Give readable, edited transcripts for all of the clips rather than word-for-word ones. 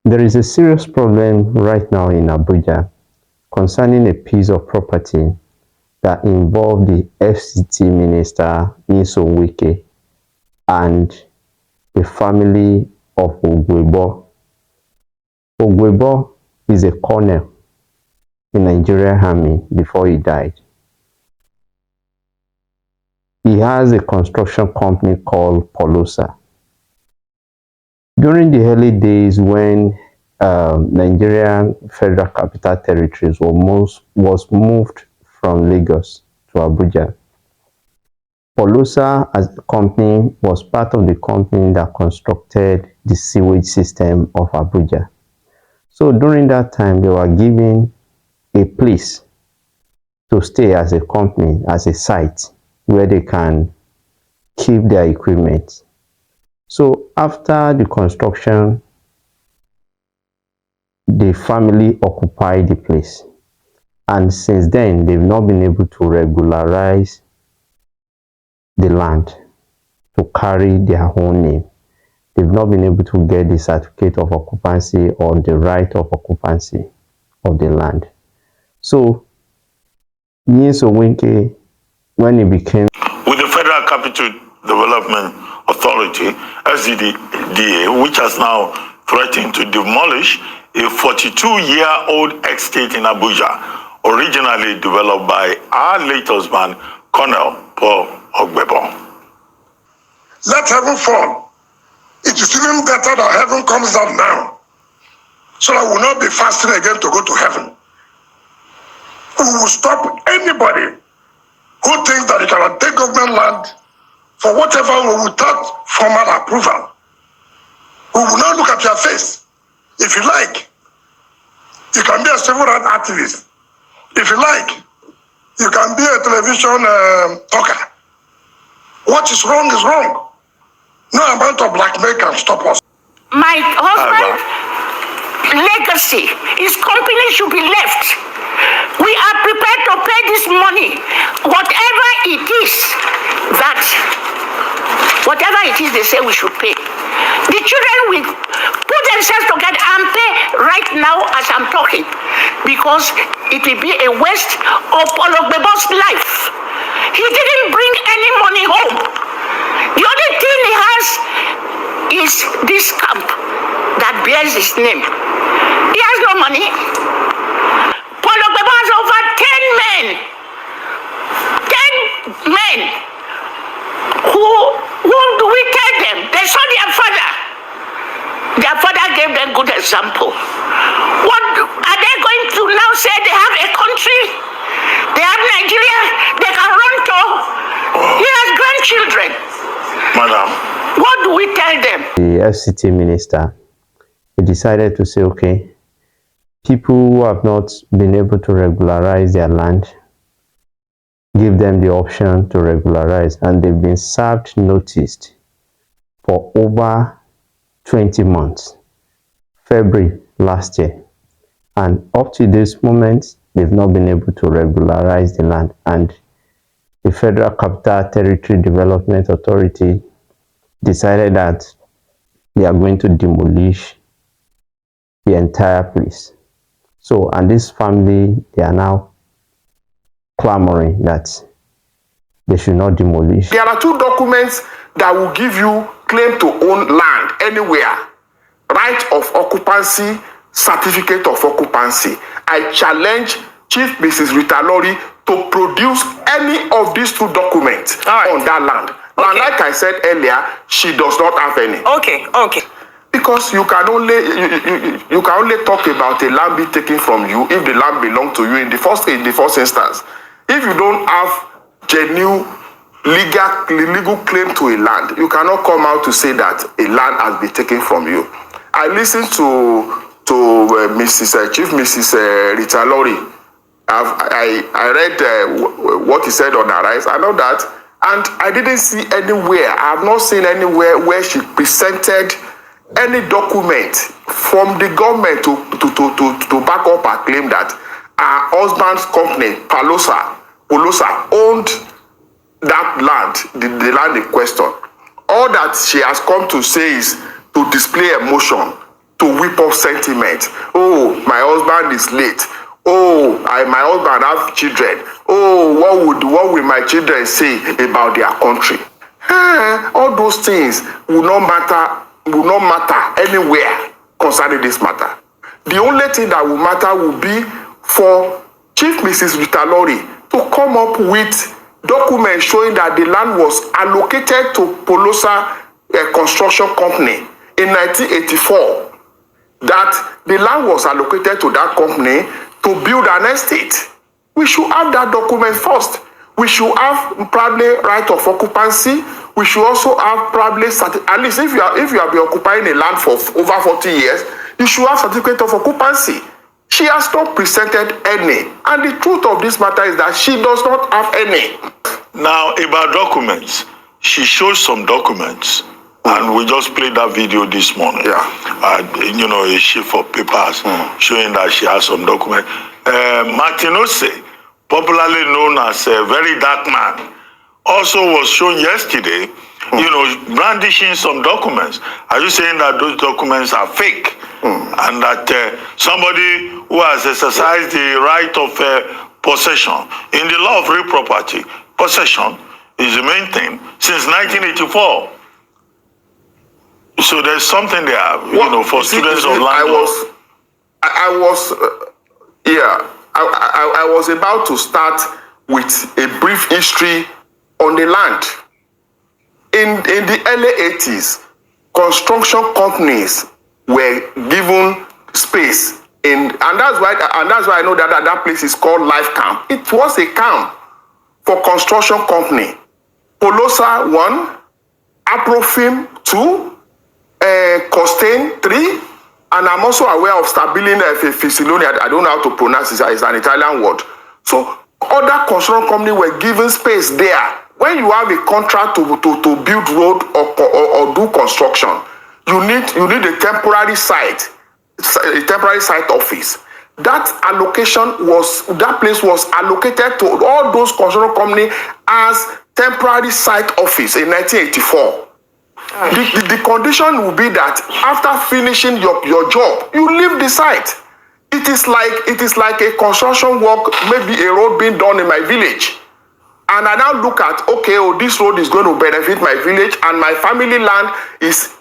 There is a serious problem right now in Abuja concerning a piece of property that involved the FCT minister Wike and the family of Ogwebo. Ogwebo is a colonel in Nigerian army before he died. He has a construction company called Polosa. During the early days when Nigerian Federal Capital Territories was moved from Lagos to Abuja, Polosa as a company was part of the company that constructed the sewage system of Abuja. So during that time, they were given a place to stay as a company, as a site where they can keep their equipment. So after the construction, the family occupied the place. And since then, they've not been able to regularize the land to carry their own name. They've not been able to get the certificate of occupancy or the right of occupancy of the land. So, Wike, when he became with the Federal Capital Development Authority, FCDA, which has now threatened to demolish a 42-year-old estate in Abuja, originally developed by our late husband, Colonel Paul Ogwebo. Let heaven fall. It is even better that heaven comes down now, so that we will not be fasting again to go to heaven. We will stop anybody who thinks that they can take government land for whatever without formal approval. We will not look at your face. If you like, you can be a civil rights activist. If you like, you can be a television talker. What is wrong is wrong. No amount of blackmail can stop us. My husband's legacy, his company should be left. We are prepared to pay this money, whatever it is they say we should pay. The children will put themselves together and pay right now as I'm talking, because it will be a waste of Ologbebo's life. He didn't bring any money home. The only thing he has is this camp that bears his name. He has no money. Ologbebo has over 10 men. 10 men. Who do we tell them? They saw their father. Their father gave them good example. What are they going to now say? They have a country. They have Nigeria. They can run to. He has grandchildren. Madam. What do we tell them? The FCT minister, he decided to say, okay, people who have not been able to regularize their land, give them the option to regularize, and they've been served notice for over 20 months, February last year, and up to this moment they've not been able to regularize the land, and the Federal Capital Territory Development Authority decided that they are going to demolish the entire place. So, and this family, they are now clamoring that they should not demolish. There are two documents that will give you claim to own land anywhere. Right of occupancy, certificate of occupancy. I challenge Chief Mrs. Rita Lori to produce any of these two documents on that land. Now, like I said earlier, she does not have any. Okay. Because you can only talk about a land being taken from you if the land belongs to you in the first instance. If you don't have genuine legal claim to a land, you cannot come out to say that a land has been taken from you. I listened to Chief Mrs. Rita Lori. I read what he said on Arise. I know that, and I didn't see anywhere. I have not seen anywhere where she presented any document from the government to back up her claim that her husband's company, Polosa, owned that land, the land in question. All that she has come to say is to display emotion to whip up sentiment. Oh, my husband is late. Oh, my husband have children. Oh, what will my children say about their country? All those things will not matter anywhere concerning this matter. The only thing that will matter will be for Chief Mrs. Rita Lori to come up with documents showing that the land was allocated to Polosa Construction Company in 1984. That the land was allocated to that company to build an estate. We should have that document first. We should have probably right of occupancy. We should also have probably, at least if you have been occupying a land for over 40 years, you should have certificate of occupancy. She has not presented any. And the truth of this matter is that she does not have any. Now, about documents, she shows some documents. And we just played that video this morning. Yeah. A sheaf of papers showing that she has some documents. Martin Ose, popularly known as a very dark man, also was shown yesterday, brandishing some documents. Are you saying that those documents are fake? And that somebody who has exercised the right of possession in the law of real property, possession is the main thing since 1984. So there's something there, for students of land law. I was about to start with a brief history on the land. In the early 80s, construction companies were given space and that's why I know that place is called Life Camp. It was a camp for construction company. Polosa 1, Aprofim 2, Costain 3, and I'm also aware of Stabilin Ficiloni. I don't know how to pronounce it. It's an Italian word. So other construction companies were given space there. When you have a contract to build road or do construction, you need a temporary site office. That place was allocated to all those construction companies as temporary site office in 1984. The condition will be that after finishing your job, you leave the site. It is like a construction work, maybe a road being done in my village. And I now look at, this road is going to benefit my village and my family land is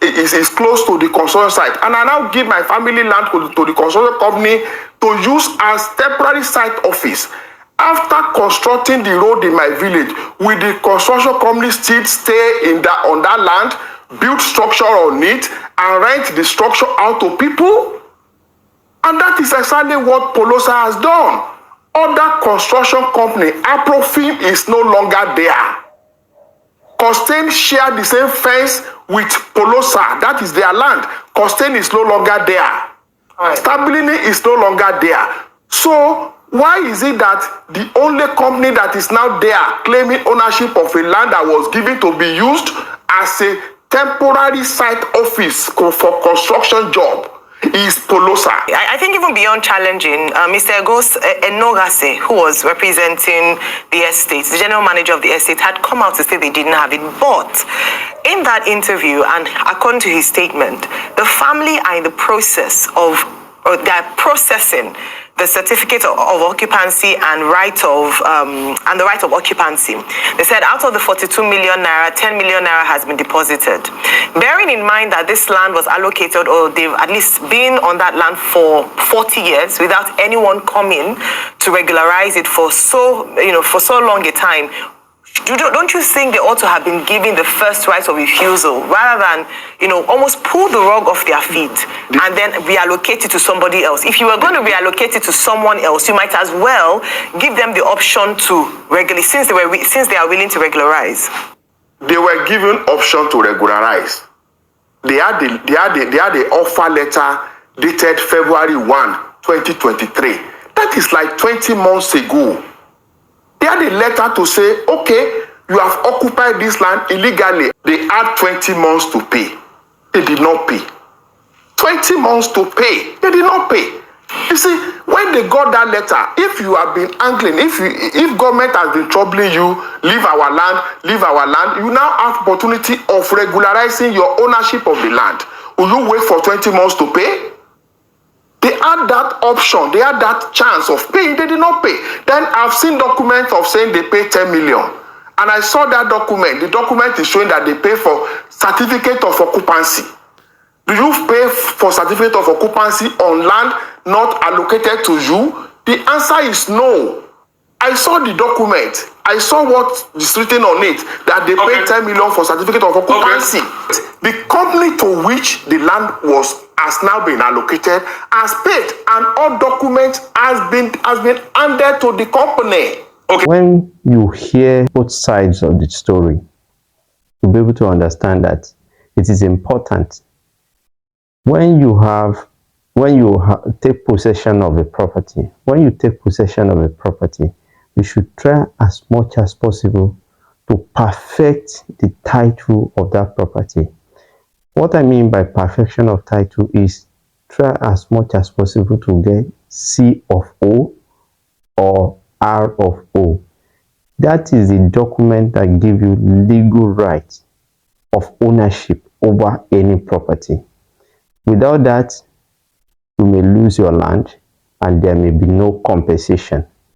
close to the construction site. And I now give my family land to the construction company to use as temporary site office. After constructing the road in my village, will the construction company still stay on that land, build structure on it, and rent the structure out to people? And that is exactly what Polosa has done. Other construction company, Aprofim is no longer there. Costain share the same fence with Polosa. That is their land. Costain is no longer there. Stabilini is no longer there. So why is it that the only company that is now there claiming ownership of a land that was given to be used as a temporary site office for construction job is Polosa? I think even beyond challenging, Mr. Egos Enogase, who was representing the estate, the general manager of the estate, had come out to say they didn't have it. But in that interview, and according to his statement, the family are in the process of, or they're processing the certificate of occupancy and the right of occupancy. They said out of the 42 million naira, 10 million naira has been deposited. Bearing in mind that this land was allocated, or they've at least been on that land for 40 years without anyone coming to regularize it for so long a time, don't you think they ought to have been given the first right of refusal rather than, almost pull the rug off their feet and then reallocate it to somebody else? If you were going to reallocate it to someone else, you might as well give them the option to regularize, since they are willing to regularize. They were given option to regularize. They had the offer letter dated February 1, 2023. That is like 20 months ago. They had a letter to say, okay, you have occupied this land illegally. They had 20 months to pay. They did not pay. 20 months to pay. They did not pay. You see, when they got that letter, if you have been angling, if government has been troubling you, leave our land, you now have opportunity of regularizing your ownership of the land. Will you wait for 20 months to pay? had that option, they had that chance of paying, they did not pay. Then I've seen documents of saying they pay 10 million. And I saw that document. The document is showing that they pay for certificate of occupancy. Do you pay for certificate of occupancy on land not allocated to you? The answer is no. I saw the document. I saw what is written on it, that they paid 10 million for certificate of occupancy. The company to which the land has now been allocated has paid, and all documents has been handed to the company. When you hear both sides of the story, you'll be able to understand that it is important when you take possession of a property. When you take possession of a property, you should try as much as possible to perfect the title of that property. What I mean by perfection of title is try as much as possible to get C of O or R of O. That is the document that gives you legal right of ownership over any property. Without that, you may lose your land and there may be no compensation.